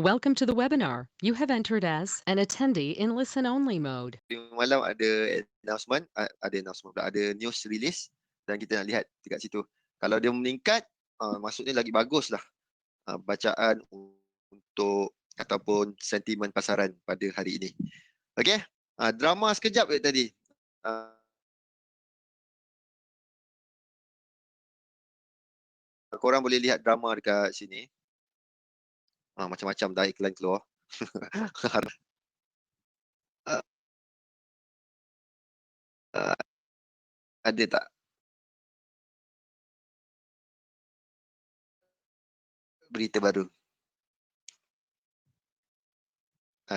Welcome to the webinar. You have entered as an attendee in listen-only mode. Malam ada announcement, ada news release dan kita nak lihat dekat situ. Kalau dia meningkat, maksudnya lagi baguslah bacaan untuk ataupun sentimen pasaran pada hari ini. Okey, drama sekejap je tadi. Uh, Korang boleh lihat drama dekat sini. Macam-macam dah iklan keluar. Uh, uh, ada tak berita baru?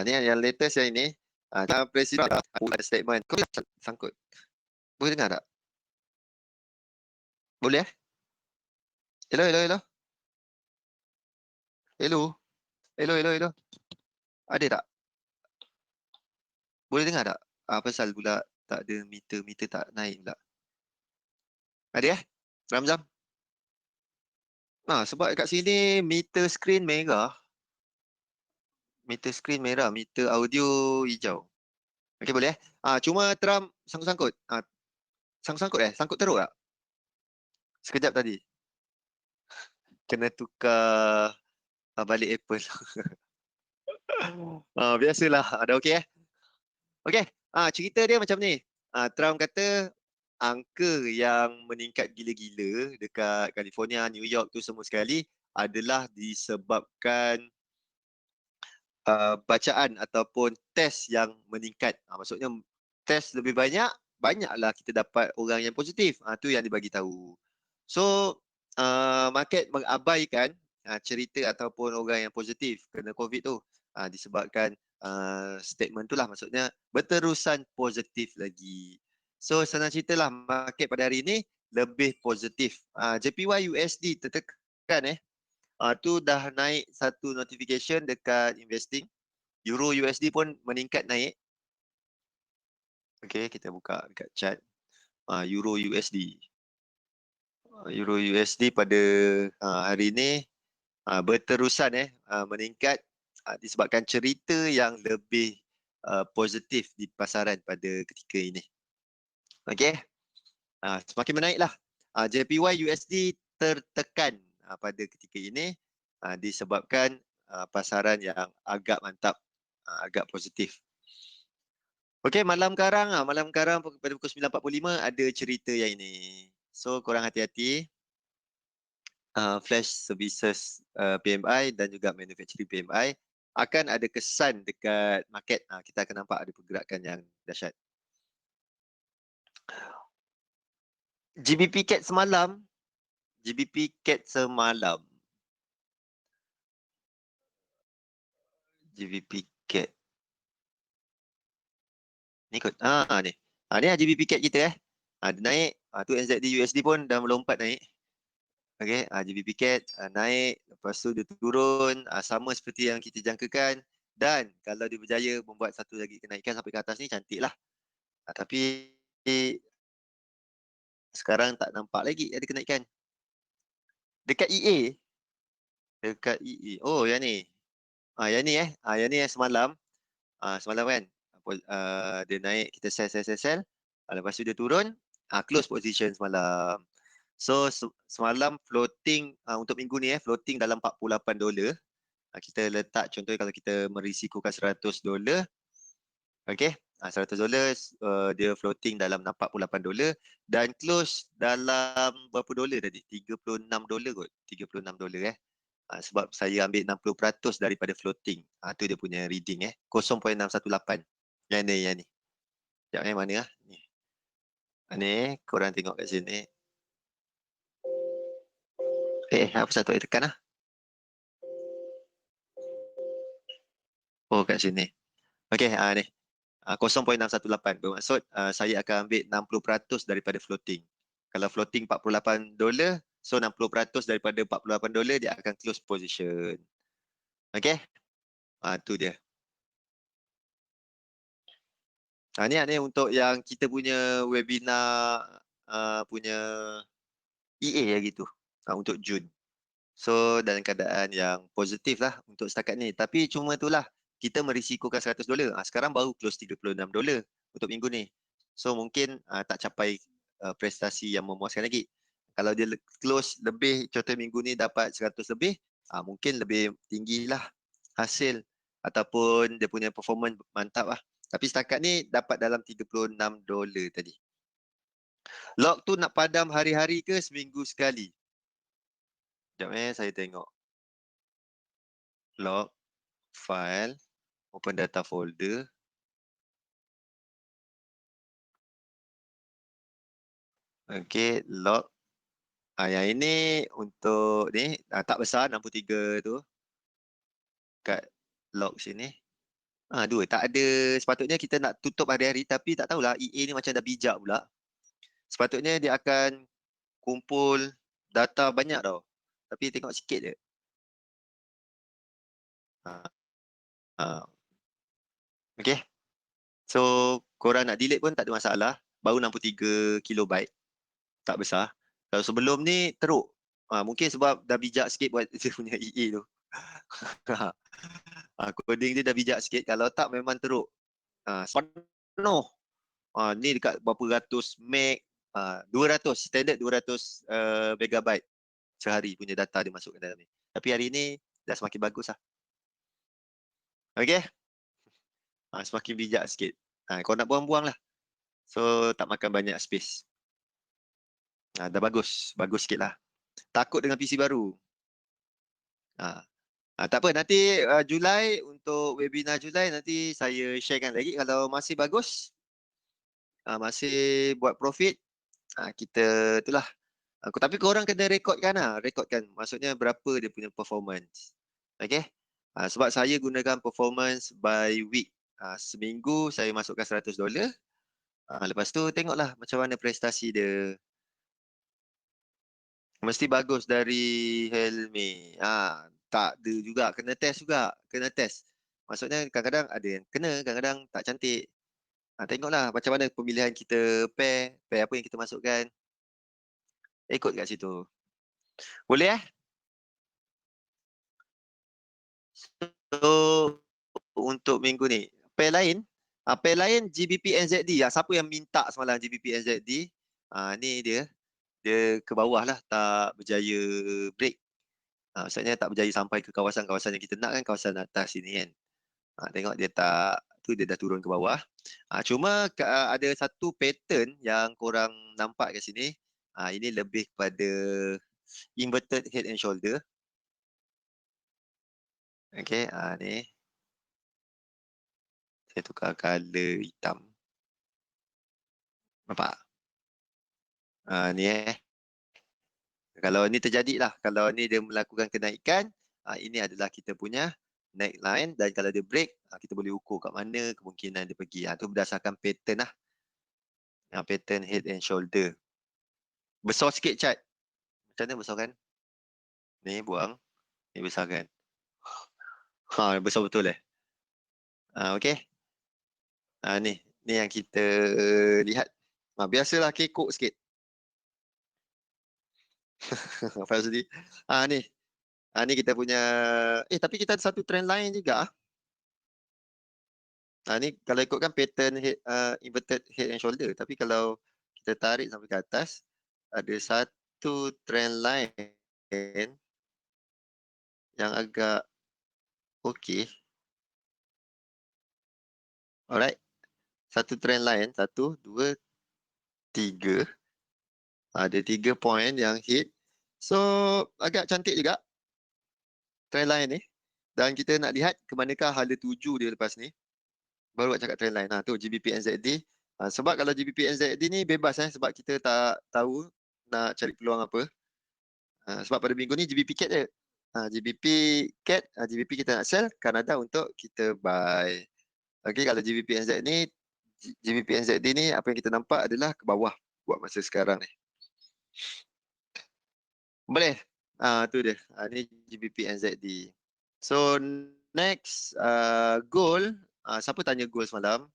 Ni yang latest yang ini. Presiden ada statement. Kau boleh sangkut. Boleh dengar tak? Boleh eh? Hello, hello, hello. Hello. Hello, hello, hello. Ada tak? Boleh dengar tak? Pasal pula tak ada meter tak naik pula. Ada eh? Ramzam? Sebab kat sini meter screen merah. Meter screen merah, meter audio hijau. Okey, boleh eh? Cuma Trump sangkut-sangkut. Sangkut-sangkut Sangkut teruk tak? Sekejap tadi. Kena tukar balik Apple. Biasalah. Ada okey eh? Okey, cerita dia macam ni. Trump kata angka yang meningkat gila-gila dekat California, New York tu semua sekali adalah disebabkan bacaan ataupun test yang meningkat. Maksudnya test lebih banyak, banyaklah kita dapat orang yang positif. Tu yang dibagi tahu. So, market mengabaikan cerita ataupun orang yang positif kena COVID tu disebabkan statement tu lah, maksudnya berterusan positif lagi. So, senang ceritalah market pada hari ini lebih positif. JPY USD tertekan tu dah naik satu notification dekat investing. Euro USD pun meningkat naik. Okey, kita buka dekat chart. Euro USD. Euro USD pada hari ini berterusan meningkat disebabkan cerita yang lebih positif di pasaran pada ketika ini. Okey. Semakin menaiklah. JPY USD tertekan pada ketika ini disebabkan pasaran yang agak mantap, agak positif. Okey, malam karang pada pukul 9.45 ada cerita yang ini. So, korang hati-hati. Flash services PMI dan juga manufacturing PMI akan ada kesan dekat market. Kita akan nampak ada pergerakan yang dahsyat. GBP CAD semalam. GBP CAD semalam. GBP CAD. Ni kot. Ni. Ni GBP CAD kita dia naik. Tu NZD USD pun dah melompat naik. Okey, GBP CAD naik. Lepas tu dia turun. Sama seperti yang kita jangkakan. Dan kalau dia berjaya membuat satu lagi kenaikan sampai ke atas ni, cantik lah. Tapi sekarang tak nampak lagi ada kenaikan. Dekat EA. Dekat EA. Oh, yang ni. Yang ni Yang ni semalam. Semalam kan. Dia naik, kita sell. Lepas tu dia turun. Close position semalam. So, semalam floating untuk minggu ni floating dalam $48. Kita letak contohnya kalau kita merisikokan $100. Okay. $100 dia floating dalam $48 dan close dalam berapa dolar tadi? $36 kot. $36 sebab saya ambil 60% daripada floating. Tu dia punya reading 0.618. Yang ni. Sekejap mana ni. Ni korang tengok kat sini. Apa satu air tekan Oh, kat sini. Okey, ni. 0.618 bermaksud saya akan ambil 60% daripada floating. Kalau floating $48, so 60% daripada $48 dia akan close position. Okey? Tu dia. Ni untuk yang kita punya webinar punya EA lagi tu. Untuk Jun. So dalam keadaan yang positif lah untuk setakat ni. Tapi cuma itulah, kita merisikokan $100. Sekarang baru close $36 untuk minggu ni. So mungkin tak capai prestasi yang memuaskan lagi. Kalau dia close lebih, contoh minggu ni dapat 100 lebih, mungkin lebih tinggilah hasil ataupun dia punya performance mantap lah. Tapi setakat ni dapat dalam $36 tadi. Log tu nak padam hari-hari ke seminggu sekali? Sekejap saya tengok. Log, file, open data folder. Okay, log. Yang ini untuk ni, tak besar 63 tu. Kat log sini. Dua. Tak ada, sepatutnya kita nak tutup hari-hari tapi tak tahulah EA ni macam dah bijak pula. Sepatutnya dia akan kumpul data banyak tau. Tapi tengok sikit je. Ha, ha. Okay. So, korang nak delete pun tak ada masalah. Baru 63 kilobyte. Tak besar. Kalau sebelum ni teruk. Mungkin sebab dah bijak sikit buat dia punya EA tu. Coding dia dah bijak sikit. Kalau tak memang teruk. Penuh. Ni dekat berapa ratus meg. 200. Standard 200 megabyte sehari punya data dia masuk ke dalam ni. Tapi hari ni dah semakin bagus lah. Okay. Semakin bijak sikit. Kau nak buang-buang lah. So tak makan banyak space. Dah bagus. Bagus sikit lah. Takut dengan PC baru. Tak apa, nanti Julai, untuk webinar Julai nanti saya sharekan lagi. Kalau masih bagus, masih buat profit, kita itulah. Tapi korang kena rekodkan lah. Rekodkan. Maksudnya berapa dia punya performance. Okay. Sebab saya gunakan performance by week. Seminggu saya masukkan $100. Lepas tu tengoklah macam mana prestasi dia. Mesti bagus dari Helmi. Tak ada juga. Kena test juga. Kena test. Maksudnya kadang-kadang ada yang kena, kadang-kadang tak cantik. Tengoklah macam mana pemilihan kita pair. Pair apa yang kita masukkan. Ikut kat situ. Boleh So, untuk minggu ni. Pair lain. Pair lain GBP NZD. Siapa yang minta semalam GBP NZD. Ni dia. Dia ke bawah lah. Tak berjaya break. Maksudnya tak berjaya sampai ke kawasan-kawasan yang kita nak kan. Kawasan atas sini kan. Tengok dia tak. Tu dia dah turun ke bawah. Cuma ada satu pattern yang korang nampak kat sini. Ini lebih kepada inverted head and shoulder. Okay, ni. Saya tukar color hitam. Nampak? Ni Kalau ni terjadi lah. Kalau ni dia melakukan kenaikan, ini adalah kita punya neckline. Dan kalau dia break, kita boleh ukur kat mana kemungkinan dia pergi. Itu berdasarkan pattern lah. Pattern head and shoulder. Besar sikit chart. Macam mana besar kan? Ni buang. Ni besar kan? Besar betul okay. Ni yang kita lihat. Biasalah kekok sikit. Fazli. Ni. Ni kita punya. Tapi kita ada satu trend line juga. Ni kalau ikutkan pattern head, inverted head and shoulder. Tapi kalau kita tarik sampai ke atas, ada satu trend line yang agak okey. Alright. Satu trend line. 1, 2, 3. Ada 3 point yang hit. So, agak cantik juga trend line ni. Dan kita nak lihat ke manakah hala tuju dia lepas ni. Baru nak cakap trend line. Tu GBP NZD. Sebab kalau GBP NZD ni bebas sebab kita tak tahu nak cari peluang apa. Sebab pada minggu ni GBP CAD je. GBP CAD, GBP kita nak sell, Kanada untuk kita buy. Okay, kalau GBP NZ ni, GBP NZD ni apa yang kita nampak adalah ke bawah buat masa sekarang ni. Boleh? Tu dia. Ni GBP NZD. So, next, goal. Siapa tanya goal semalam?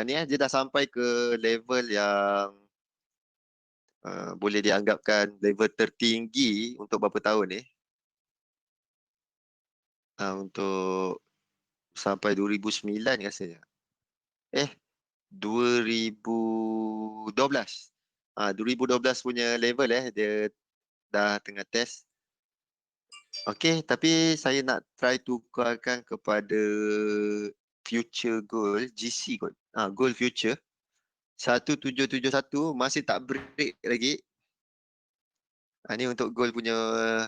Ni dia dah sampai ke level yang boleh dianggapkan level tertinggi untuk berapa tahun ni. untuk sampai 2009 rasanya. Eh, 2012. 2012 punya level dia dah tengah test. Okey, tapi saya nak try tukarkan kepada Future Gold, GC kot. Gold Future 1771 masih tak break lagi. Ni untuk gold punya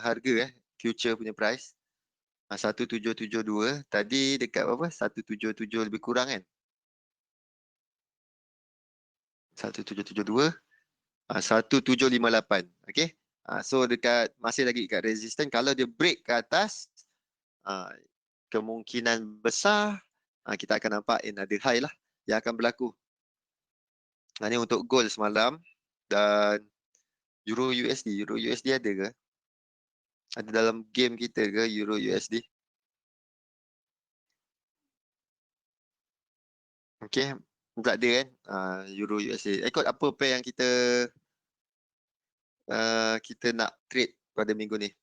harga future punya price. 1772 tadi dekat berapa? 177 lebih kurang kan? 1772 1758. Okey. So dekat masih lagi dekat resistance, kalau dia break ke atas ah, kemungkinan besar kita akan nampak another high lah yang akan berlaku. Ini untuk gold semalam dan Euro USD. Euro USD ada ke? Ada dalam game kita ke Euro USD? Okey, tak ada kan? Euro USD. Ikut apa pair yang kita nak trade pada minggu ni?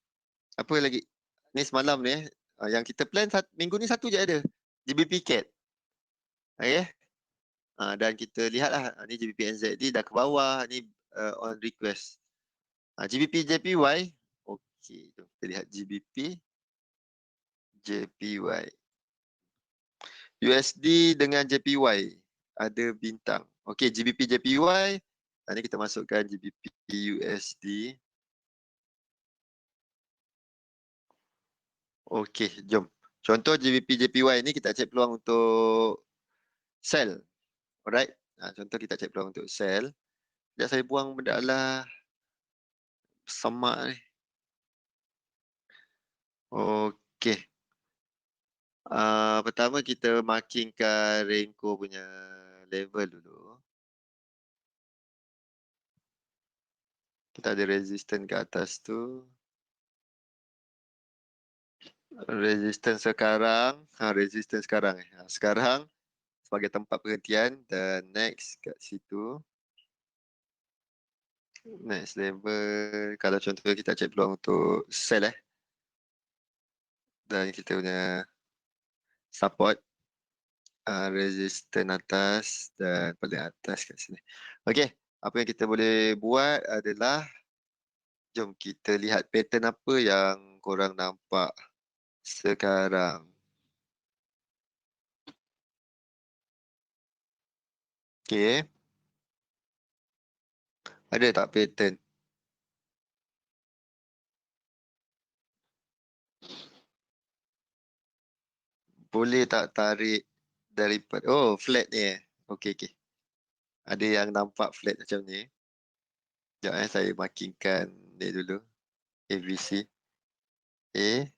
Apa lagi? Ni semalam ni yang kita plan minggu ni satu je ada. GBP CAD. Okay? Dan kita lihatlah ni GBP NZD dah ke bawah ni on request. GBP JPY. Okey, jom kita lihat GBP JPY. USD dengan JPY ada bintang. Okey, GBP JPY. Ni kita masukkan GBP USD. Okey, jom. Contoh GBP JPY ni kita cek peluang untuk sell. Alright. Contoh kita cek peluang untuk sell. Sekejap saya buang benda lah. Semak ni. Okey. Pertama kita markingkan Renko punya level dulu. Kita ada resistance ke atas tu. Resistance sekarang. Resistance sekarang. Sekarang sebagai tempat perhentian dan next kat situ. Next level. Kalau contoh kita cek peluang untuk sell dan kita punya support. Resistance atas dan paling atas kat sini. Okey, apa yang kita boleh buat adalah jom kita lihat pattern apa yang korang nampak sekarang. Okey, ada tak pattern? Boleh tak tarik daripada flat ni Okey okey. Ada yang nampak flat macam ni. Sekejap saya markingkan ni dulu. ABC A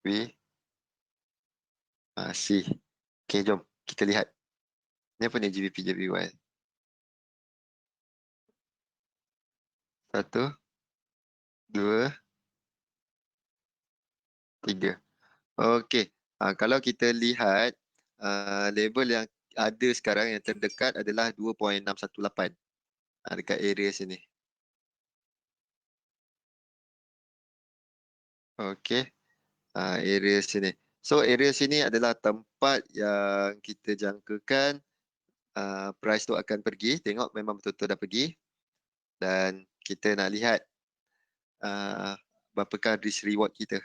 B C. Okey, jom kita lihat. Ni apa ni GBP JPY? Satu, dua, tiga. Okey. Kalau kita lihat label yang ada sekarang yang terdekat adalah 2.618 dekat area sini. Okey. Area sini. So area sini adalah tempat yang kita jangkakan price tu akan pergi. Tengok memang betul-betul dah pergi. Dan kita nak lihat berapakah risk reward kita.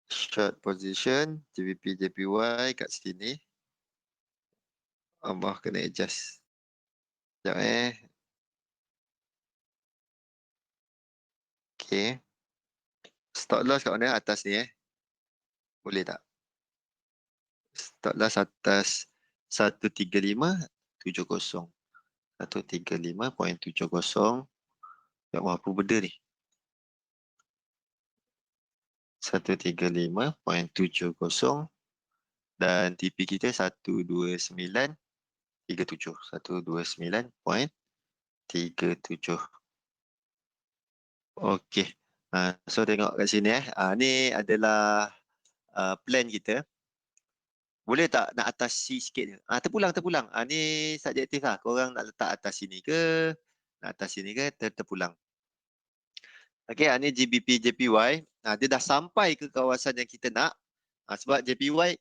Short position GBP JPY kat sini. Allah kena adjust. Sekejap Okay. Stop loss kat mana? Atas ni Boleh tak? Stop loss atas 135.70. 135.70. Ya Allah, apa benda ni? 135.70 dan TP kita 129.37. 129.37. Okey. So tengok kat sini ni adalah plan kita. Boleh tak nak atas C sikit je? Terpulang. Ni subjektif lah. Korang nak letak atas sini ke? Nak atas sini ke? Terpulang. Okey, ni GBP JPY. Dia dah sampai ke kawasan yang kita nak. Sebab JPY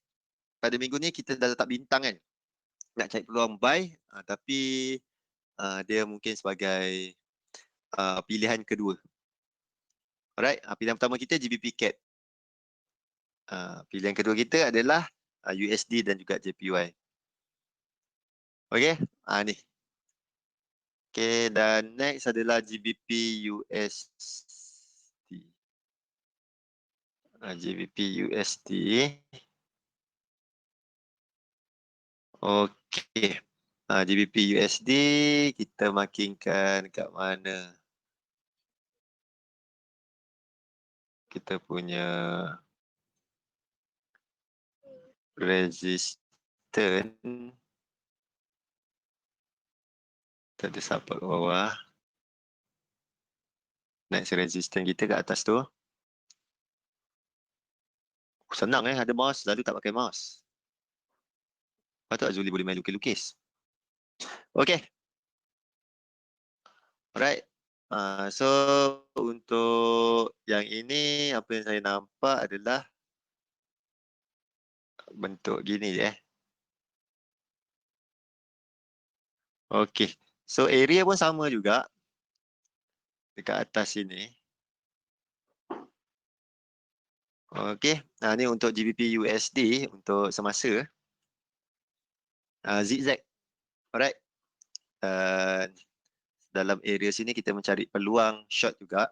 pada minggu ni kita dah letak bintang kan. Nak cari peluang buy, tapi dia mungkin sebagai pilihan kedua. Alright, pilihan pertama kita GBP CAD. Pilihan kedua kita adalah USD dan juga JPY. Okey, ni. Okey, dan next adalah GBP USD. GBP USD. Okey. GBP USD kita markingkan kat mana? Kita punya resistance. Kita ada support bawah. Next resistance kita kat atas tu. Senang ada mouse, selalu tak pakai mouse. Patut Azuli boleh main lukis-lukis. Okay. Alright. So untuk yang ini apa yang saya nampak adalah bentuk gini je Okay. So area pun sama juga. Dekat atas sini. Okay. Ni untuk GBP USD untuk semasa. Zigzag. Alright. Dan dalam area sini kita mencari peluang short juga.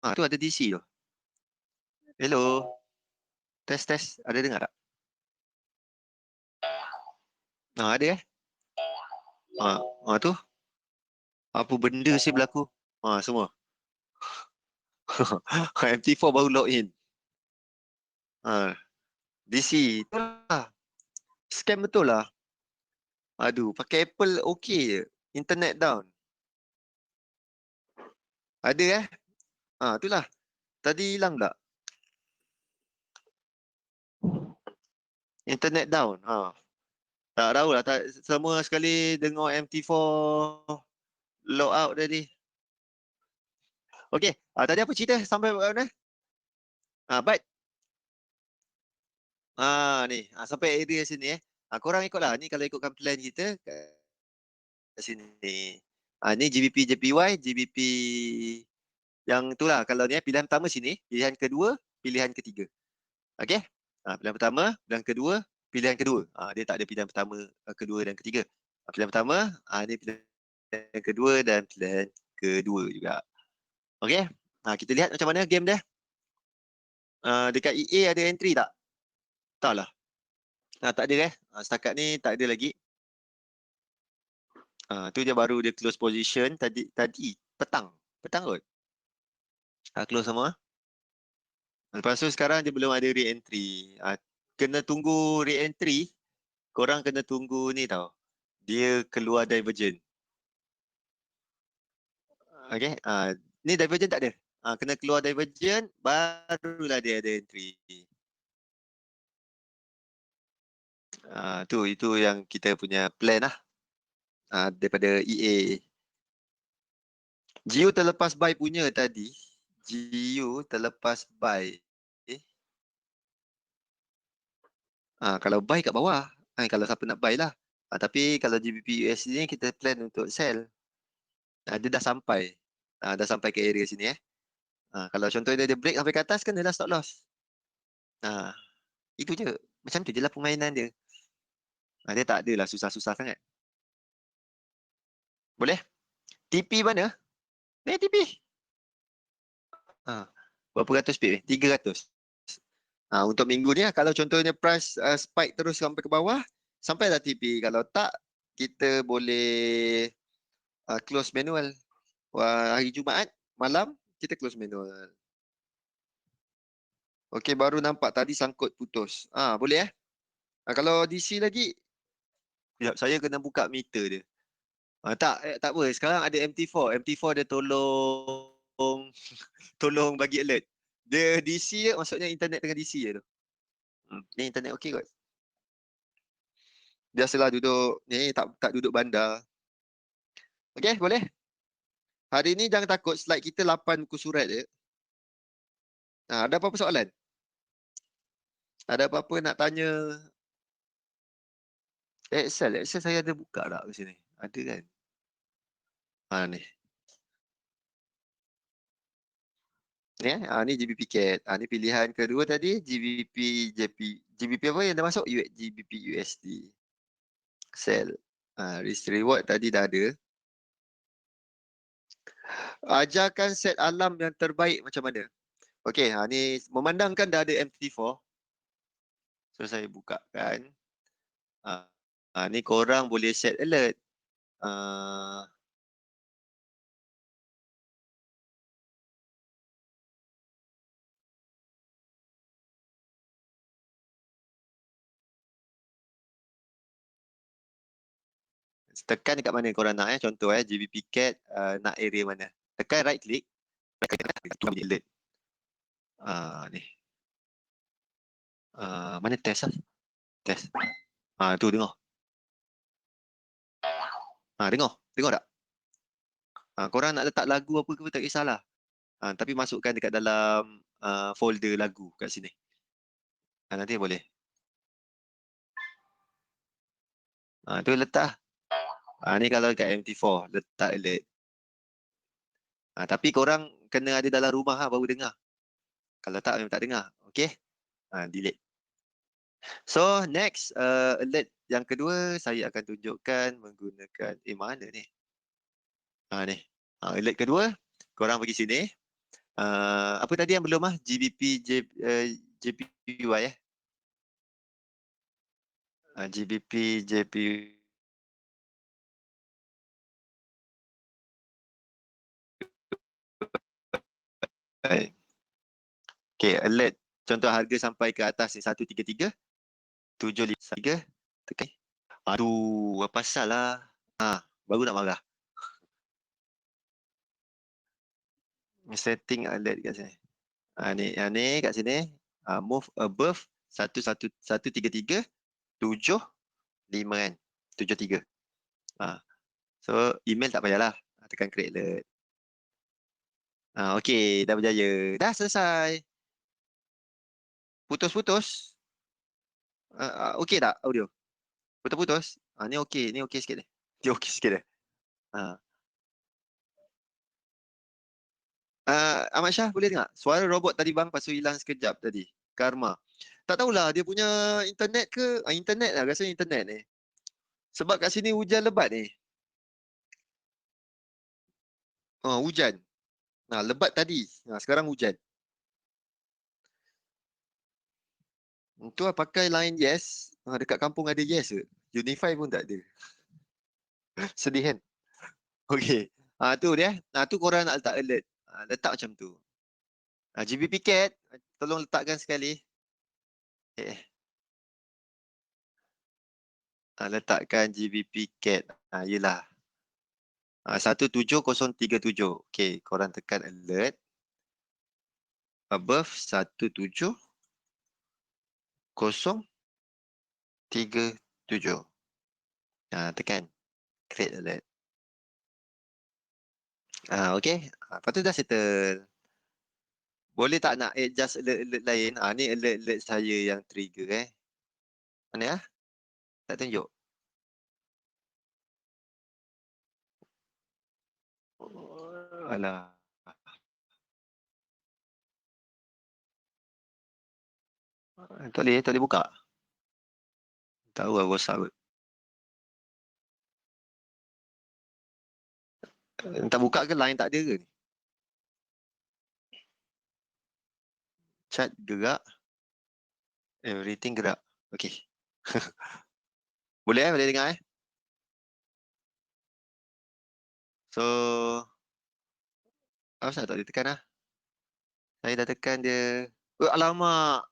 Tu ada DC tu. Hello. Test. Ada dengar tak? Ada tu. Apa benda sih berlaku? Semua. MT4 baru log in. DC. Itulah. Scam betul lah. Aduh, pakai Apple okey je. Internet down. Ada itulah. Tadi hilang tak? Internet down. Tak tahulah. Semua sekali dengar MT4 log out tadi. Okey. Tadi apa cerita sampai mana? Byte. Ni. Sampai area sini korang ikutlah. Ni kalau ikutkan plan kita kat sini. Ni GBP JPY, GBP yang itulah. Kalau ni pilihan pertama sini, pilihan kedua, pilihan ketiga. Okey? Pilihan pertama, pilihan kedua, pilihan kedua. Dia tak ada pilihan pertama, kedua dan ketiga. Pilihan pertama, ni pilihan kedua dan pilihan kedua juga. Okey? Kita lihat macam mana game dia. Dekat EA ada entry tak? Tak lah. Tak ada setakat ni tak ada lagi. Tu je baru dia close position tadi petang kot. Close semua. Lepas tu sekarang dia belum ada re-entry. Kena tunggu re-entry korang kena tunggu ni tau. Dia keluar divergent. Okay. Ni divergent tak ada. Kena keluar divergent, barulah dia ada entry. Itu yang kita punya plan lah. Daripada EA. GU terlepas buy punya tadi. GU terlepas buy. Kalau buy kat bawah. Kalau siapa nak buy lah. Tapi kalau GBP USD ni kita plan untuk sell. Dia dah sampai. Dah sampai ke area sini. Kalau contohnya dia break sampai ke atas, kenalah stop loss. Itu je. Macam tu je lah permainan dia. Dia tak adalah susah-susah sangat. Boleh? TP mana? TP. Berapa ratus pip ni? 300. Untuk minggu ni kalau contohnya price spike terus sampai ke bawah, sampailah TP. Kalau tak, kita boleh close manual. Hari Jumaat malam, kita close manual. Okey, baru nampak tadi sangkut putus. Boleh kalau DC lagi, sekejap, saya kena buka meter dia. Tak apa. Sekarang ada MT4. MT4 dia tolong bagi alert. Dia DC je, maksudnya internet dengan DC je tu. Ni internet okey kot. Biasalah duduk ni, tak duduk bandar. Okey, boleh? Hari ni jangan takut, slide kita 8 muka surat je. Ada apa-apa soalan? Ada apa-apa nak tanya? Excel saya ada buka tak ke sini? Ada kan? Ni. Ni GBP CAD. Ni pilihan kedua tadi, GBP GBP apa yang dah masuk? GBP USD. Sell. Risk reward tadi dah ada. Ajarkan set alarm yang terbaik macam mana? Okey, ni memandangkan dah ada MT4. So saya buka kan. Ni korang boleh set alert. Tekan dekat mana korang nak contoh GBP CAD nak area mana. Tekan right click. Itu bunyi alert. Ni. Mana test lah? Test. Tu dengar. Dengar tak? Korang nak letak lagu apa ke tak kisahlah. Tapi masukkan dekat dalam folder lagu kat sini. Nanti boleh. Tu letak. Ni kalau dekat MT4 letak alert. Tapi korang kena ada dalam rumah baru dengar. Kalau tak memang tak dengar. Okay. Delete. So next alert yang kedua saya akan tunjukkan menggunakan mana ni? Ni. Alert kedua korang pergi sini. Apa tadi yang belum GBP JPY GBP JPY. Okay, alert. Contoh harga sampai ke atas ni 133 753 tekan. Aduh, apa pasal lah? Baru nak marah. Setting alert kat sini. Ni kat sini. Move above 133 75 kan. 73. So email tak payahlah. Tekan create alert. Okay, dah berjaya. Dah selesai. Putus-putus. Okay tak audio? Putus-putus. Ni okay. Ni okay sikit ni. Dia okay sikit dah. Ahmad Syah boleh dengar? Suara robot tadi bang, lepas tu hilang sekejap tadi. Karma. Tak tahulah dia punya internet ke? Internet lah, rasanya internet ni. Sebab kat sini hujan lebat ni. Hujan. Lebat tadi. Sekarang hujan. Tu lah pakai line yes. Dekat kampung ada yes ke? Unify pun tak ada. Sedih kan? Okay. Tu dia. Tu korang nak letak alert. Letak macam tu. GBP CAT. Tolong letakkan sekali. letakkan GBP CAD. Yelah. 17037. Okay, korang tekan alert. Above 17037. Tekan create alert. Okay. Lepas tu dah settle. Boleh tak nak adjust alert-alert lain? Ni alert-alert saya yang trigger Mana Tak tunjuk. Alah. Tak boleh buka. Tahu lah rosak kot. Tak buka ke line tak ada ke ni? Chat gerak. Everything gerak. Okay. Boleh dengar So, apa tak boleh tekan Saya dah tekan dia. Alamak.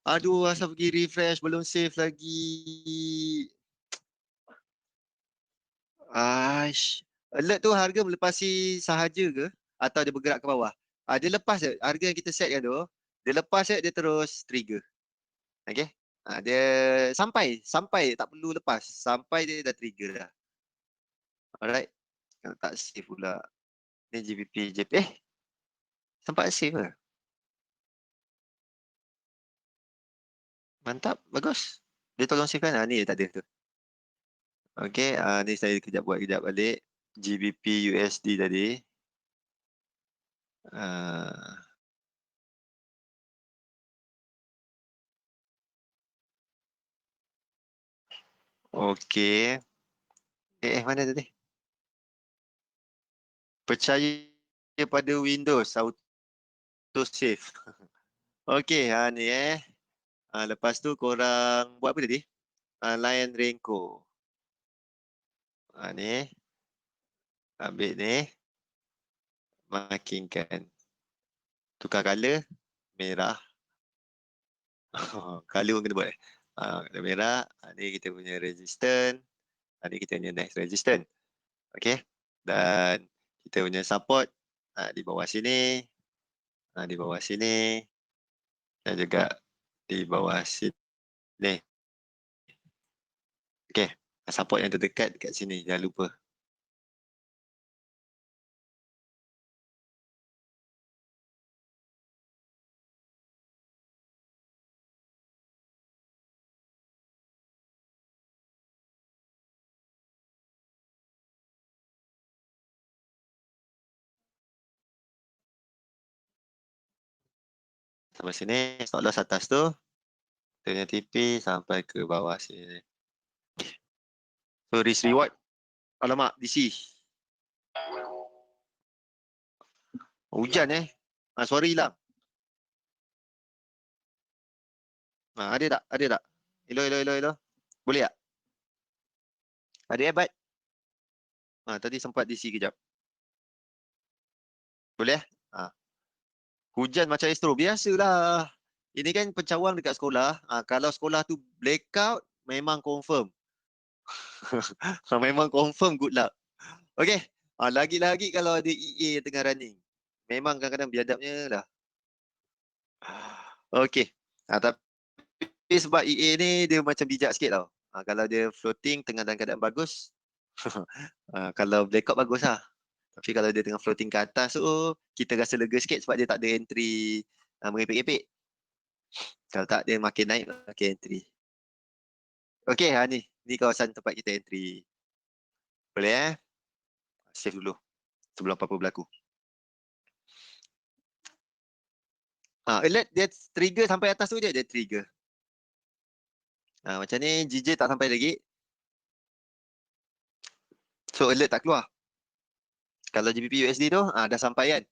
Aduh, asal pergi refresh. Belum save lagi. Aish. Alert tu harga melepasi sahaja ke? Atau dia bergerak ke bawah? Dia lepas je. Harga yang kita set kan tu. Dia lepas je, dia terus trigger. Okay. Dia sampai tak perlu lepas. Sampai dia dah trigger dah. Alright. Kalau tak save pula. Ni GBP JP. Sempat save ke? Mantap. Bagus. Dia tolong save kan? Ni tak ada tu. Okay. Ni saya buat kejap balik. GBP USD tadi. Okay. Mana tadi? Percaya pada Windows auto save. Okey, ni lepas tu korang buat apa tadi? Lion Rainco. Ni. Ambil ni. Markingkan. Tukar color. Merah. Color pun kena buat color merah. Ni kita punya resistant. Ni kita punya next resistant. Okey. Dan kita punya support di bawah sini. Di bawah sini. Dan juga di bawah sini. Okay. Support yang terdekat dekat sini. Jangan lupa. Sampai sini. Stop loss atas tu. Kita punya TP sampai ke bawah sini. So risk reward. Alamak, DC. Hujan suara hilang. Ada tak? Ada tak? Hello. Boleh tak? Ada Bat? Tadi sempat DC kejap. Boleh Hujan macam Astro. Biasalah. Ini kan pencawang dekat sekolah. Kalau sekolah tu blackout, memang confirm. Memang confirm good luck. Okay. Lagi-lagi kalau ada EA tengah running. Memang kadang-kadang biadabnya lah. Okay. Tapi sebab EA ni dia macam bijak sikit tau. Kalau dia floating tengah dalam keadaan bagus. Kalau blackout bagus lah. Tapi kalau dia tengah floating ke atas tu, kita rasa lega sikit sebab dia tak ada entry merepek-repek. Kalau tak, dia makin naik, makin entry. Okay, ni kawasan tempat kita entry. Boleh Save dulu sebelum apa-apa berlaku. Alert dia trigger sampai atas tu dia trigger. Macam ni GJ tak sampai lagi. So alert tak keluar. Kalau GBP USD tu dah sampai kan.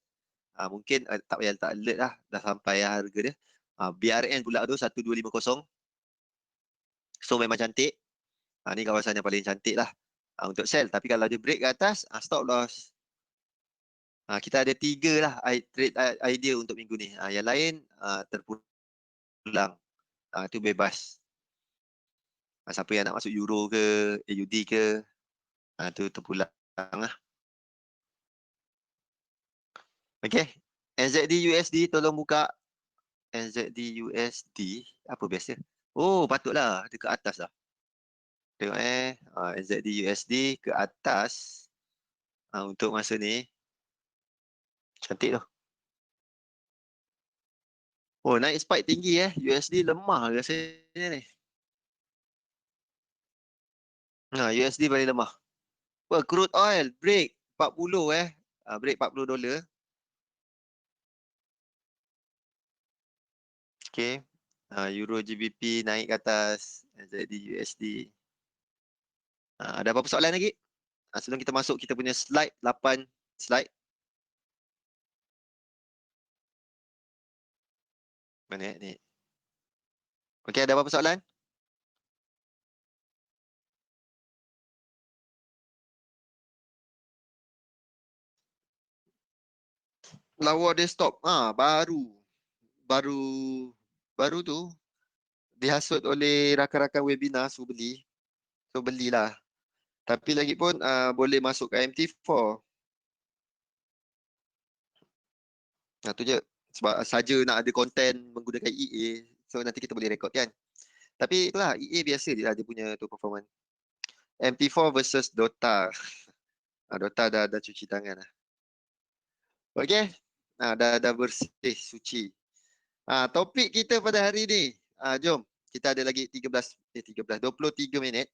Mungkin tak payah letak alert lah. Dah sampai harga dia. BRN pula tu 1250. So memang cantik. Ni kawasan yang paling cantik lah untuk sell. Tapi kalau dia break ke atas, stop loss. Kita ada 3 lah trade idea untuk minggu ni. Yang lain terpulang. Itu bebas. Siapa yang nak masuk Euro ke, AUD ke, tu terpulang lah. Okey. NZD USD tolong buka. NZD USD apa biasa? Oh, patutlah dekat atas dah. Tengok NZD USD ke atas untuk masa ni. Cantik tu. Oh, naik spike tinggi USD lemah rasanya ni. USD paling lemah. Wah, crude oil break 40 break $40. Okay. Euro GBP naik ke atas. NZD USD. Ada apa-apa soalan lagi? Sebelum kita masuk kita punya slide 8 slide. Mana ni? Okey, ada apa-apa soalan? Lawa desktop. Baru. Baru baru tu dihasut oleh rakan-rakan webinar, so beli. So belilah. Tapi lagi pun boleh masuk ke MT4. Tu je. Sebab saja nak ada konten menggunakan EA, so nanti kita boleh rekod kan. Tapi itulah, EA biasa je lah dia punya tu performance. MT4 versus Dota. Dota dah cuci tangan lah. Okay. Dah bersih, suci. Topik kita pada hari ni. Jom. Kita ada lagi 23 minit.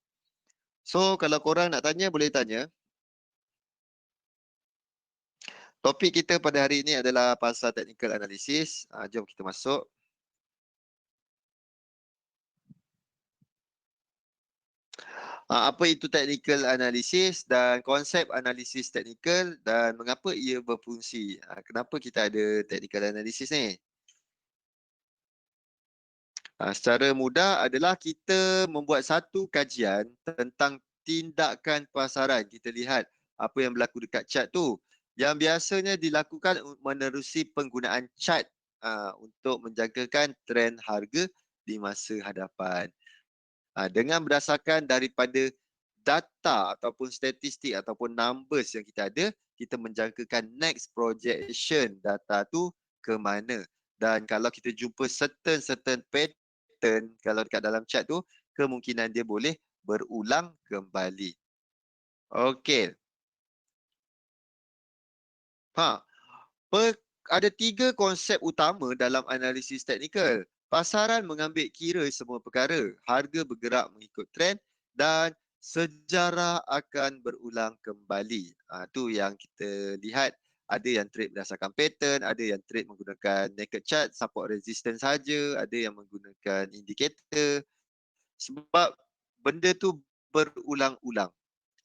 So, kalau korang nak tanya, boleh tanya. Topik kita pada hari ini adalah pasal technical analysis. Jom kita masuk. Apa itu technical analysis dan konsep analisis technical dan mengapa ia berfungsi? Kenapa kita ada technical analysis ni? Secara mudah adalah kita membuat satu kajian tentang tindakan pasaran. Kita lihat apa yang berlaku dekat chart tu. Yang biasanya dilakukan menerusi penggunaan chart untuk menjagakan trend harga di masa hadapan. Dengan berdasarkan daripada data ataupun statistik ataupun numbers yang kita ada, kita menjangkakan next projection data tu ke mana. Dan kalau kita jumpa certain pattern kalau dekat dalam chart tu, kemungkinan dia boleh berulang kembali. Okey. Ada 3 konsep utama dalam analisis teknikal. Pasaran mengambil kira semua perkara. Harga bergerak mengikut trend dan sejarah akan berulang kembali. Tu yang kita lihat. Ada yang trade berdasarkan pattern, ada yang trade menggunakan naked chart, support resistance saja, ada yang menggunakan indikator. Sebab benda tu berulang-ulang.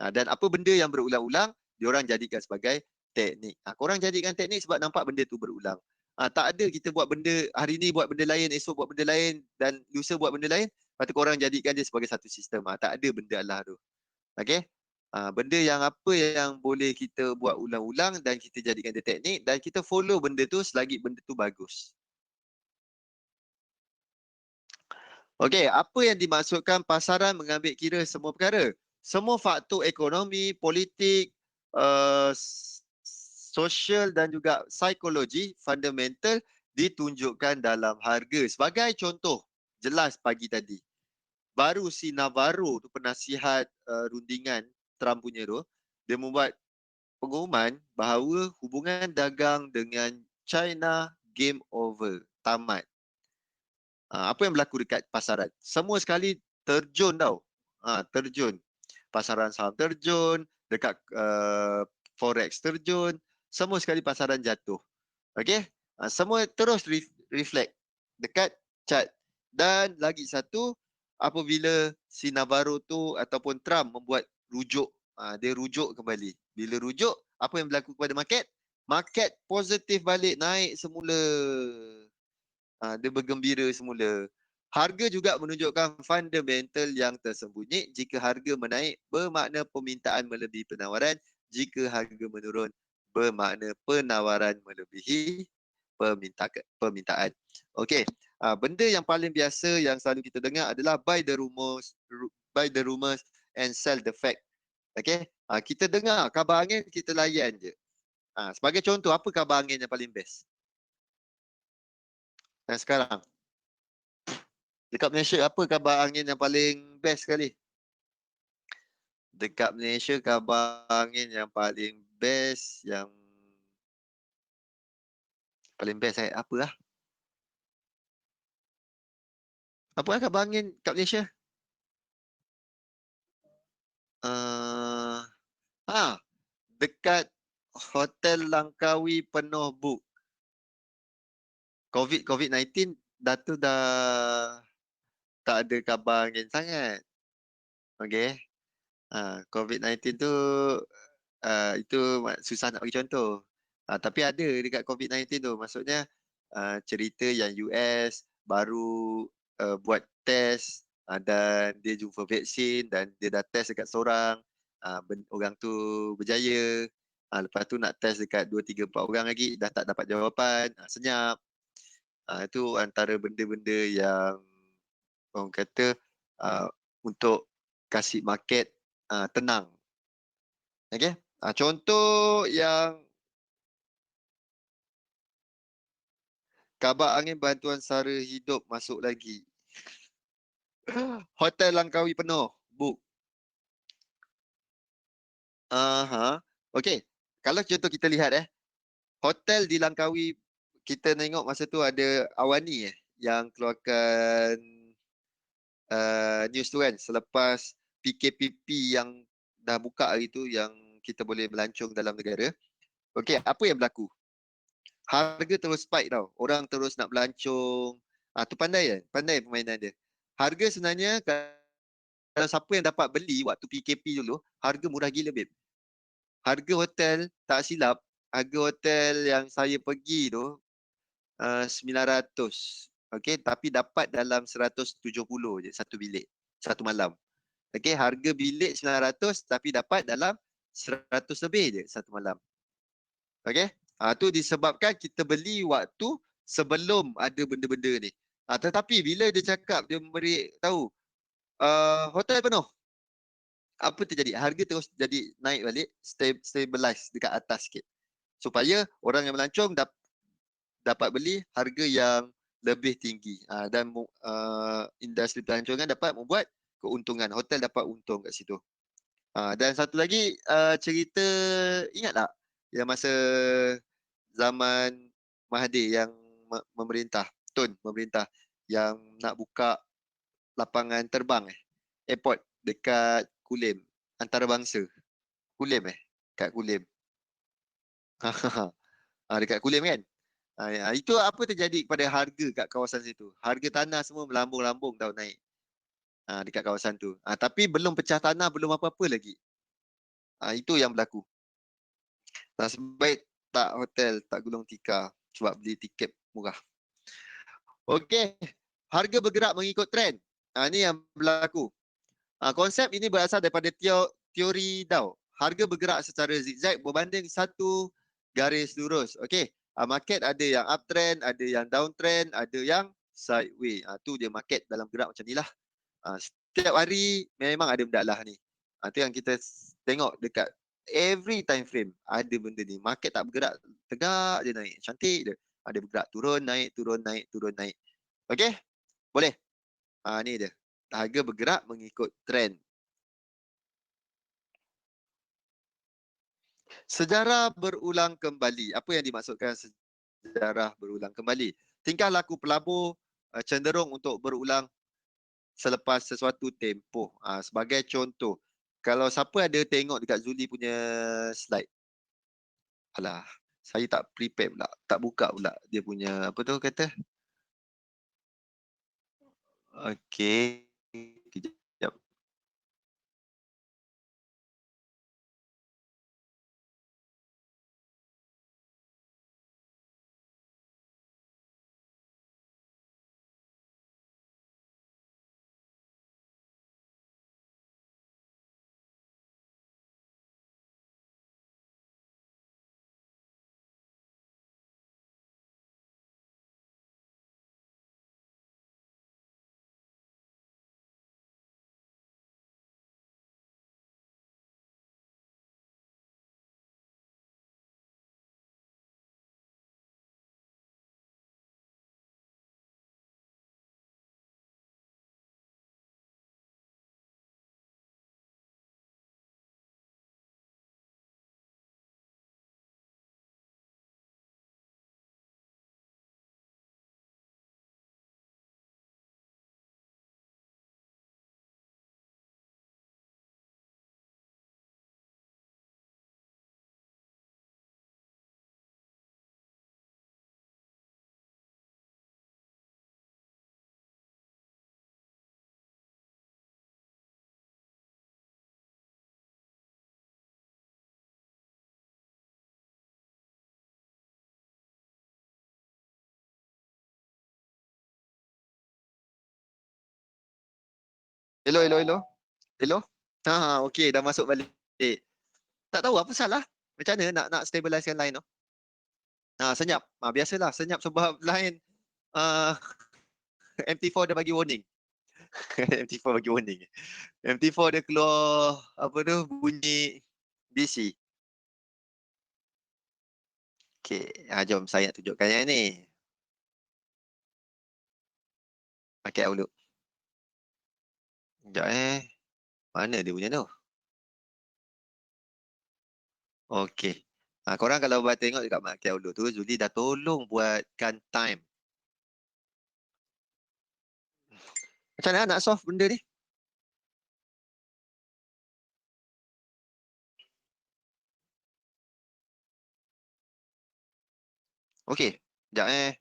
Dan apa benda yang berulang-ulang, diorang jadikan sebagai teknik. Korang jadikan teknik sebab nampak benda tu berulang. Tak ada kita buat benda, hari ni buat benda lain, esok buat benda lain dan lusa buat benda lain, lepas tu korang jadikan dia sebagai satu sistem. Tak ada benda Allah tu. Okay? Benda yang apa yang boleh kita buat ulang-ulang dan kita jadikan dia teknik dan kita follow benda tu selagi benda tu bagus. Okey, apa yang dimaksudkan pasaran mengambil kira semua perkara? Semua faktor ekonomi, politik, sosial dan juga psikologi fundamental ditunjukkan dalam harga. Sebagai contoh, jelas pagi tadi. Baru si Navarro tu penasihat rundingan Trump punya tu, dia membuat pengumuman bahawa hubungan dagang dengan China game over, tamat. Apa yang berlaku dekat pasaran? Semua sekali terjun tau. Terjun. Pasaran saham terjun, dekat forex terjun, semua sekali pasaran jatuh. Okey? Semua terus reflect dekat chart. Dan lagi satu, apabila si Navarro tu ataupun Trump membuat rujuk, dia rujuk kembali. Bila rujuk, apa yang berlaku kepada market? Market positif balik, naik semula. Dia bergembira semula. Harga juga menunjukkan fundamental yang tersembunyi. Jika harga menaik, bermakna permintaan melebihi penawaran. Jika harga menurun, bermakna penawaran melebihi permintaan. Okey. Benda yang paling biasa yang selalu kita dengar adalah buy the rumors and sell the fact. Okey? Kita dengar khabar angin, kita layan je. Sebagai contoh, apa khabar angin yang paling best? Dan sekarang, dekat Malaysia, apa khabar angin yang paling best sekali? Dekat Malaysia, khabar angin yang paling best apa lah? Apa lah khabar angin kat Malaysia? Uh, ha, Dekat Hotel Langkawi penuh book. COVID-19 dah tu dah tak ada khabar angin sangat. Okey. COVID-19 tu itu susah nak bagi contoh. Tapi ada dekat COVID-19 tu. Maksudnya cerita yang US baru buat test dan dia jumpa vaksin dan dia dah test dekat seorang, orang tu berjaya. Lepas tu nak test dekat 2, 3, 4 orang lagi dah tak dapat jawapan. Senyap. Itu antara benda-benda yang orang kata uh, untuk kasih market tenang. Okey. Contoh yang khabar angin bantuan sara hidup masuk lagi. Hotel Langkawi penuh. Book. Okey. Kalau contoh kita lihat hotel di Langkawi, kita tengok masa tu ada Awani yang keluarkan news tu kan selepas PKPP yang dah buka hari tu yang kita boleh melancong dalam negara. Okey, apa yang berlaku? Harga terus spike tau. Orang terus nak melancong. Tu pandai kan? Pandai permainan dia. Harga sebenarnya kalau siapa yang dapat beli waktu PKP dulu, harga murah gila, babe. Harga hotel, tak silap, harga hotel yang saya pergi tu 900. Okey, tapi dapat dalam 170 je satu bilik, satu malam. Okey, harga bilik 900 tapi dapat dalam 100 lebih je satu malam. Okey. Tu disebabkan kita beli waktu sebelum ada benda-benda ni. Tetapi bila dia cakap, dia memberi tahu hotel penuh, apa terjadi? Harga terus jadi naik balik, stabilize dekat atas sikit. Supaya orang yang melancong dapat beli harga yang lebih tinggi. Dan industri pelancongan dapat membuat keuntungan. Hotel dapat untung kat situ. Dan satu lagi cerita, ingat tak yang masa zaman Mahathir yang memerintah, Tun memerintah yang nak buka lapangan terbang airport dekat Kulim, antarabangsa. Kulim kat Kulim. Dekat Kulim kan. Itu apa terjadi kepada harga kat kawasan situ? Harga tanah semua melambung-lambung tau naik. Dekat kawasan tu. Tapi belum pecah tanah, belum apa-apa lagi. Itu yang berlaku. Sebaik tak hotel, tak gulung tikar sebab beli tiket murah. Okey, harga bergerak mengikut trend. Ini yang berlaku. Konsep ini berasal daripada teori Dow. Harga bergerak secara zigzag berbanding satu garis lurus. Okey, market ada yang uptrend, ada yang downtrend, ada yang sideways. Tu dia market dalam gerak macam ni lah. Setiap hari memang ada benda lah ni. Itu yang kita tengok dekat every time frame ada benda ni. Market tak bergerak tegak je naik. Cantik je. Ada bergerak turun, naik, turun, naik, turun, naik. Okey? Boleh? Ni dia. Harga bergerak mengikut trend. Sejarah berulang kembali. Apa yang dimaksudkan sejarah berulang kembali? Tingkah laku pelabur cenderung untuk berulang selepas sesuatu tempoh. Sebagai contoh, kalau siapa ada tengok dekat Zuli punya slide, alah, saya tak prepare pula, tak buka pula dia punya apa tu kata. Okey, kejap. Hello, hello, hello. Hello? Okey, dah masuk balik. Tak tahu apa salah. Macam mana nak stabilizekan line tu? Senyap. Biasalah senyap sebab line uh, MT4 dah bagi warning. MT4 bagi warning. MT4 dia keluar apa tu bunyi BC. Okey, jom saya tunjukkan yang ni. Pakai Outlook. Sekejap Mana dia punya tu? Okey. Korang kalau buat tengok dekat market Outlook tu, Zuli dah tolong buatkan time. Macam mana nak solve benda ni? Okey. Sekejap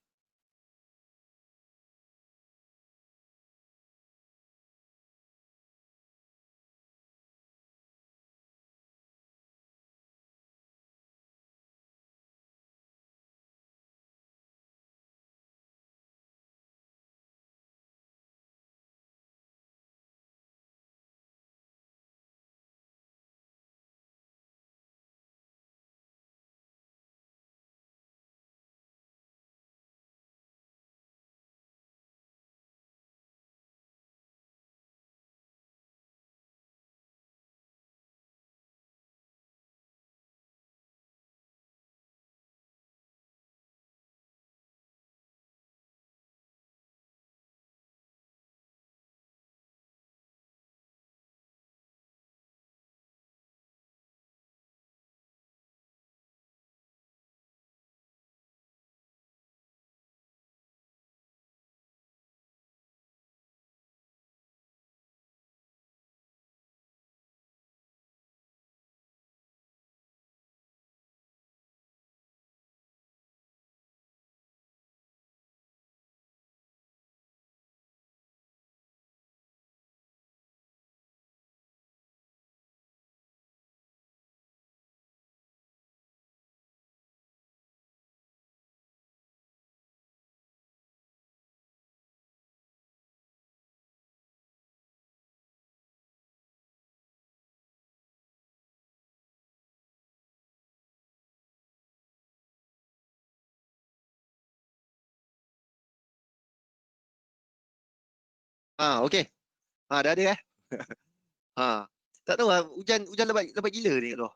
okey. Dah ada Tak tahu hujan hujan lebat lebat gila ni kat luar.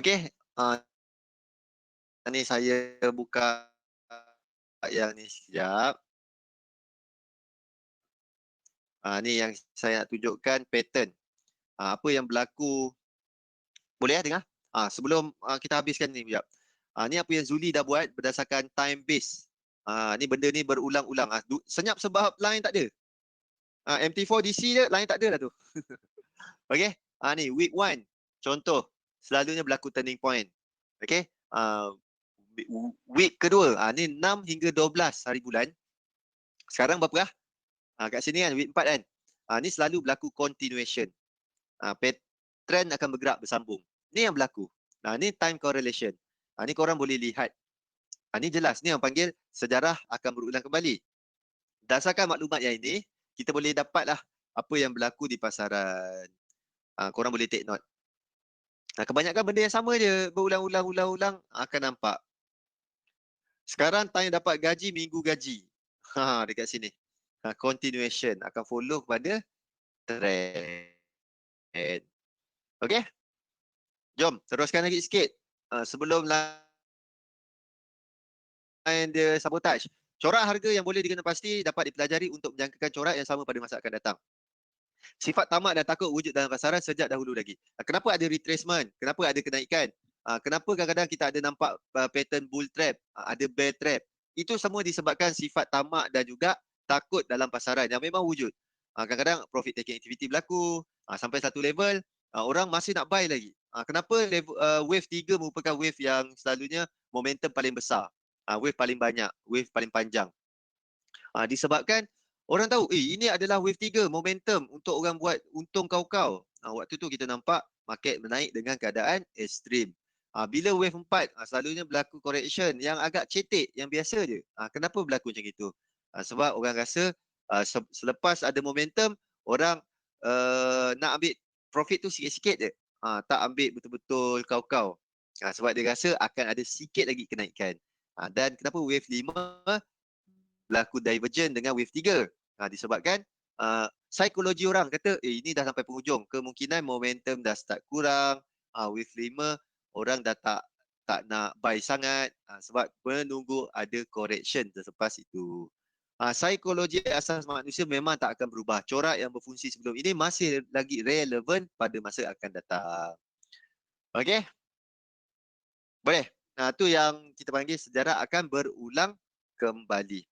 Okey. Ni saya buka yang ni sekejap. Ni yang saya nak tunjukkan pattern. Apa yang berlaku. Boleh dengar? Sebelum kita habiskan ni sekejap. Ni apa yang Zuli dah buat berdasarkan time base. Ni benda ni berulang-ulang. Senyap sebab line tak ada. MT4 DC je, line tak ada dah tu. Okey. Ni week 1. Contoh. Selalunya berlaku turning point. Okey. Week kedua. Ni 6 hingga 12 hari bulan. Sekarang berapa lah? Kat sini kan, week 4 kan. Ni selalu berlaku continuation. Trend akan bergerak bersambung. Ni yang berlaku. Ni time correlation. Ni korang boleh lihat. Ni jelas. Ni yang panggil sejarah akan berulang kembali. Berdasarkan maklumat yang ini, kita boleh dapatlah apa yang berlaku di pasaran. Korang boleh take note. Kebanyakan benda yang sama je. Berulang-ulang akan nampak. Sekarang time dapat gaji, minggu gaji. Dekat sini. Continuation. Akan follow kepada trend. Okey? Jom, teruskan lagi sikit. Sebelum line dia sabotage. Corak harga yang boleh dikena pasti dapat dipelajari untuk menjangkakan corak yang sama pada masa akan datang. Sifat tamak dan takut wujud dalam pasaran sejak dahulu lagi. Kenapa ada retracement? Kenapa ada kenaikan? Kenapa kadang-kadang kita ada nampak pattern bull trap, ada bear trap? Itu semua disebabkan sifat tamak dan juga takut dalam pasaran yang memang wujud. Kadang-kadang profit taking activity berlaku, sampai satu level, orang masih nak buy lagi. Kenapa wave 3 merupakan wave yang selalunya momentum paling besar? Wave paling banyak, wave paling panjang. Disebabkan orang tahu, ini adalah wave 3 momentum untuk orang buat untung kau-kau. Waktu tu kita nampak market menaik dengan keadaan ekstrim. Bila wave 4, selalunya berlaku correction yang agak cetek, yang biasa je. Kenapa berlaku macam itu? Sebab orang rasa Selepas ada momentum, orang nak ambil profit tu sikit-sikit je. Tak ambil betul-betul kau-kau. Sebab dia rasa akan ada sikit lagi kenaikan. Dan kenapa wave 5 berlaku divergent dengan wave 3? Disebabkan psikologi orang kata, ini dah sampai penghujung. Kemungkinan momentum dah start kurang. Wave 5 orang dah tak nak buy sangat sebab menunggu ada correction selepas itu. Psikologi asas manusia memang tak akan berubah. Corak yang berfungsi sebelum ini masih lagi relevan pada masa akan datang. Okey? Boleh? Tu yang kita panggil sejarah akan berulang kembali.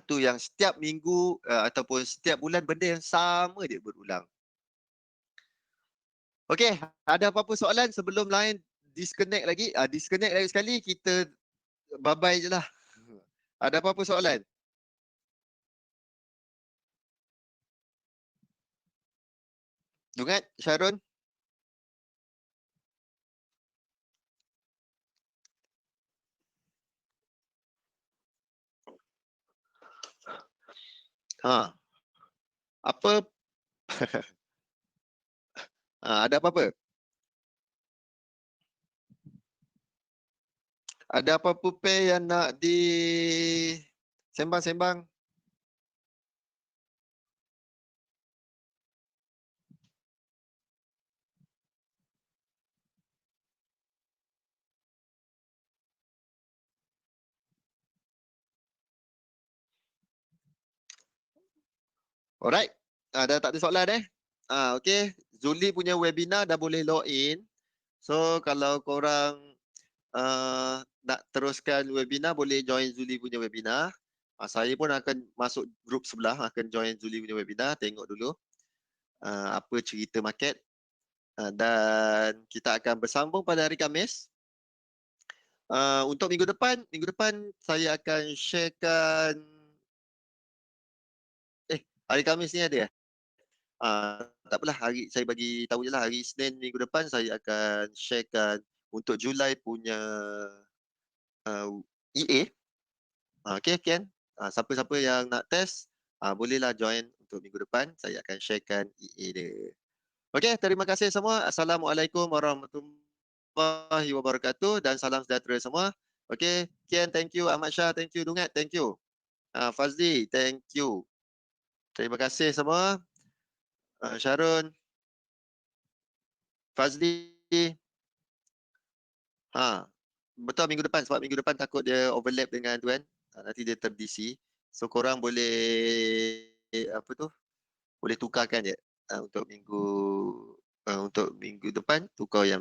Tu yang setiap minggu ataupun setiap bulan benda yang sama dia berulang. Okey, ada apa-apa soalan sebelum lain disconnect lagi? Disconnect lagi sekali, kita bye-bye je lah. Ada apa-apa soalan? Dungat, Sharon? Apa? Ada apa-apa? Ada apa-apa pair yang nak di sembang-sembang? Alright. Dah tak ada soalan okey. Zuli punya webinar dah boleh log in. So kalau korang nak teruskan webinar, boleh join Zuli punya webinar. Saya pun akan masuk grup sebelah, akan join Zuli punya webinar, tengok dulu apa cerita market. Dan kita akan bersambung pada hari Khamis. Untuk minggu depan saya akan sharekan hari Khamis ni ada tak apalah, hari saya bagi tahu je lah, hari Isnin minggu depan saya akan sharekan untuk Julai punya EA. Okay, Ken. Siapa-siapa yang nak test, bolehlah join untuk minggu depan. Saya akan sharekan EA dia. Okay, terima kasih semua. Assalamualaikum warahmatullahi wabarakatuh dan salam sejahtera semua. Okay, Ken, thank you. Ahmad Shah, thank you. Dungat, thank you. Fazli, thank you. Terima kasih semua. Sharon, Fazli. Betul minggu depan, sebab minggu depan takut dia overlap dengan tu kan. Nanti dia ter-DC. So korang boleh apa tu? Boleh tukarkan je untuk minggu depan, tukar yang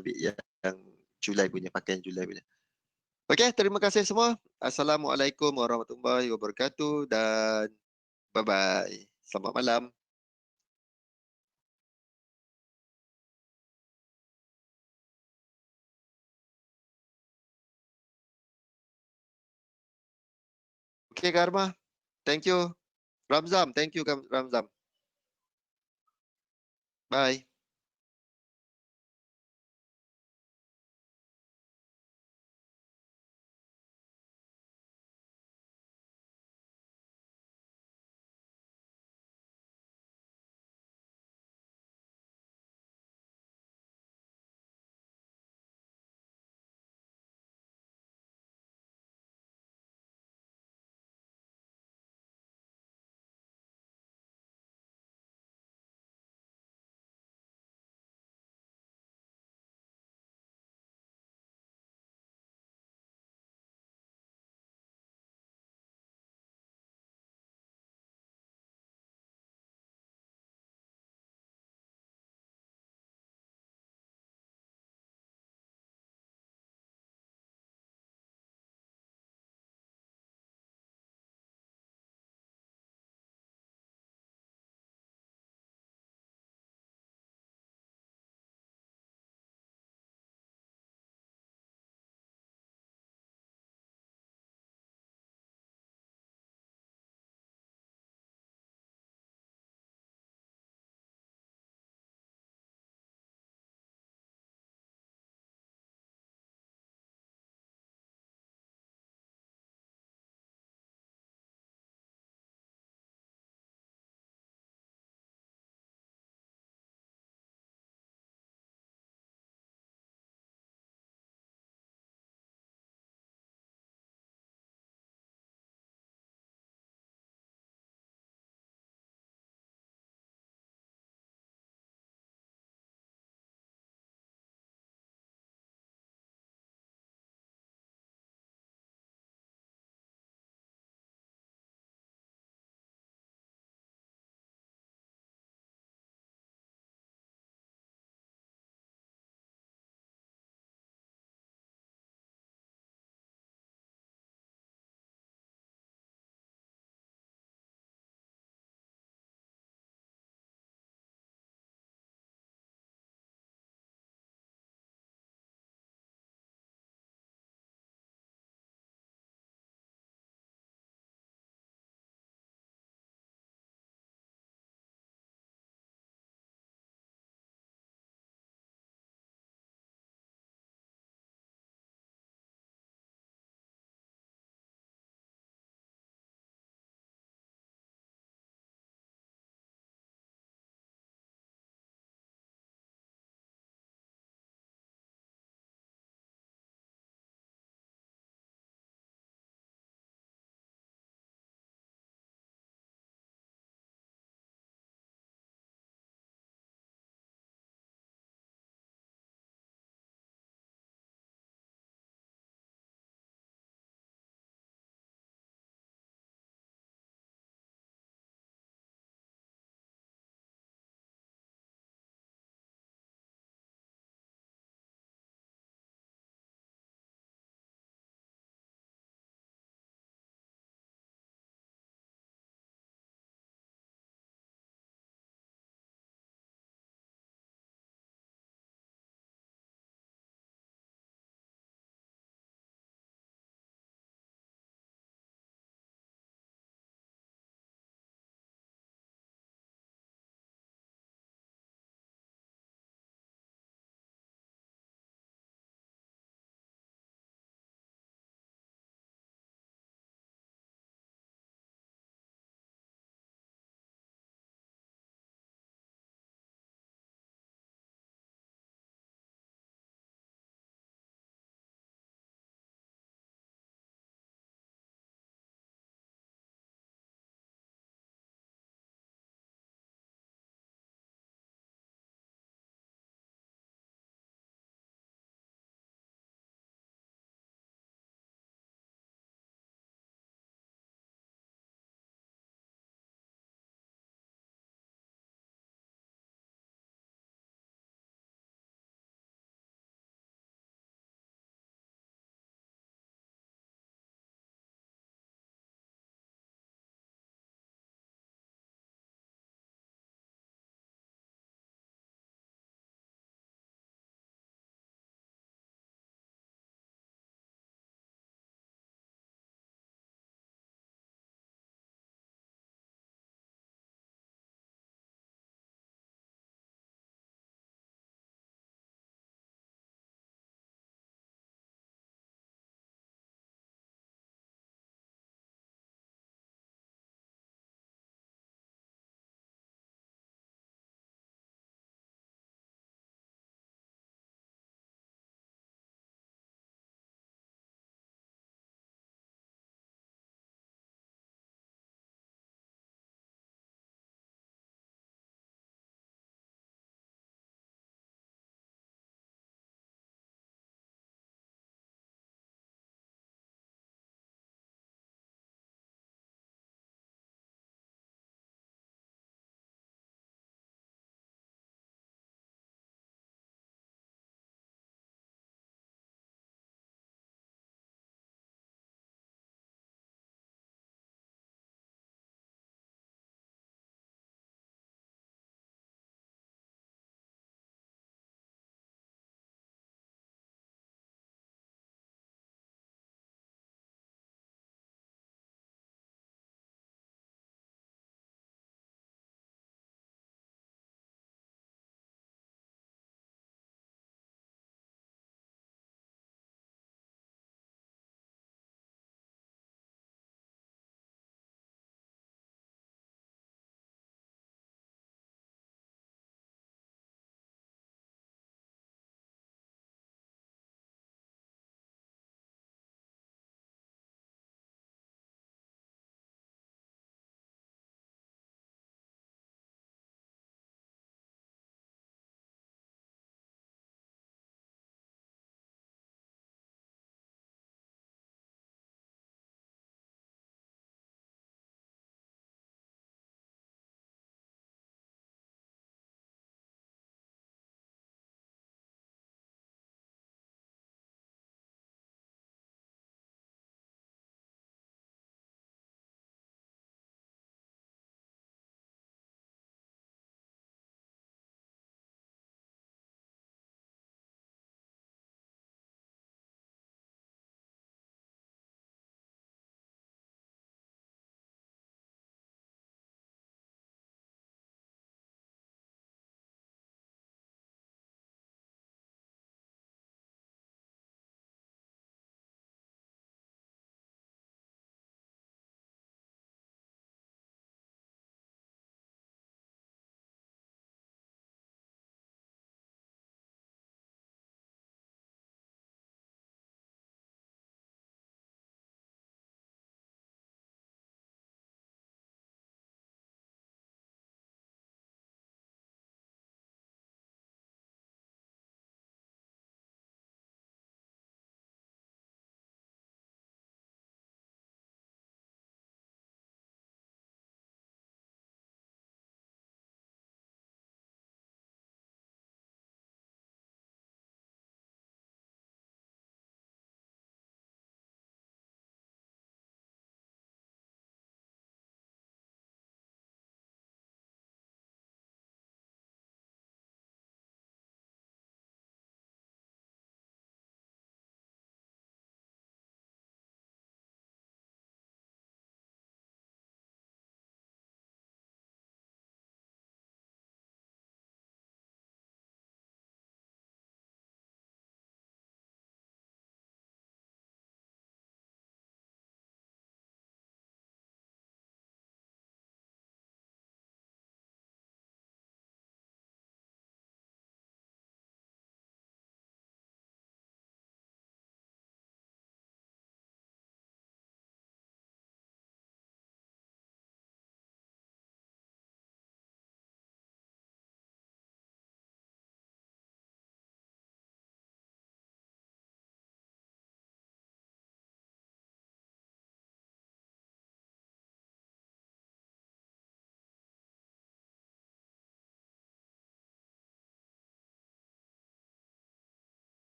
Julai punya, pakaian Julai punya. Okey, terima kasih semua. Assalamualaikum warahmatullahi wabarakatuh dan bye-bye. Selamat malam. Okey, Karma. Thank you. Ramzam, thank you Ramzam. Bye.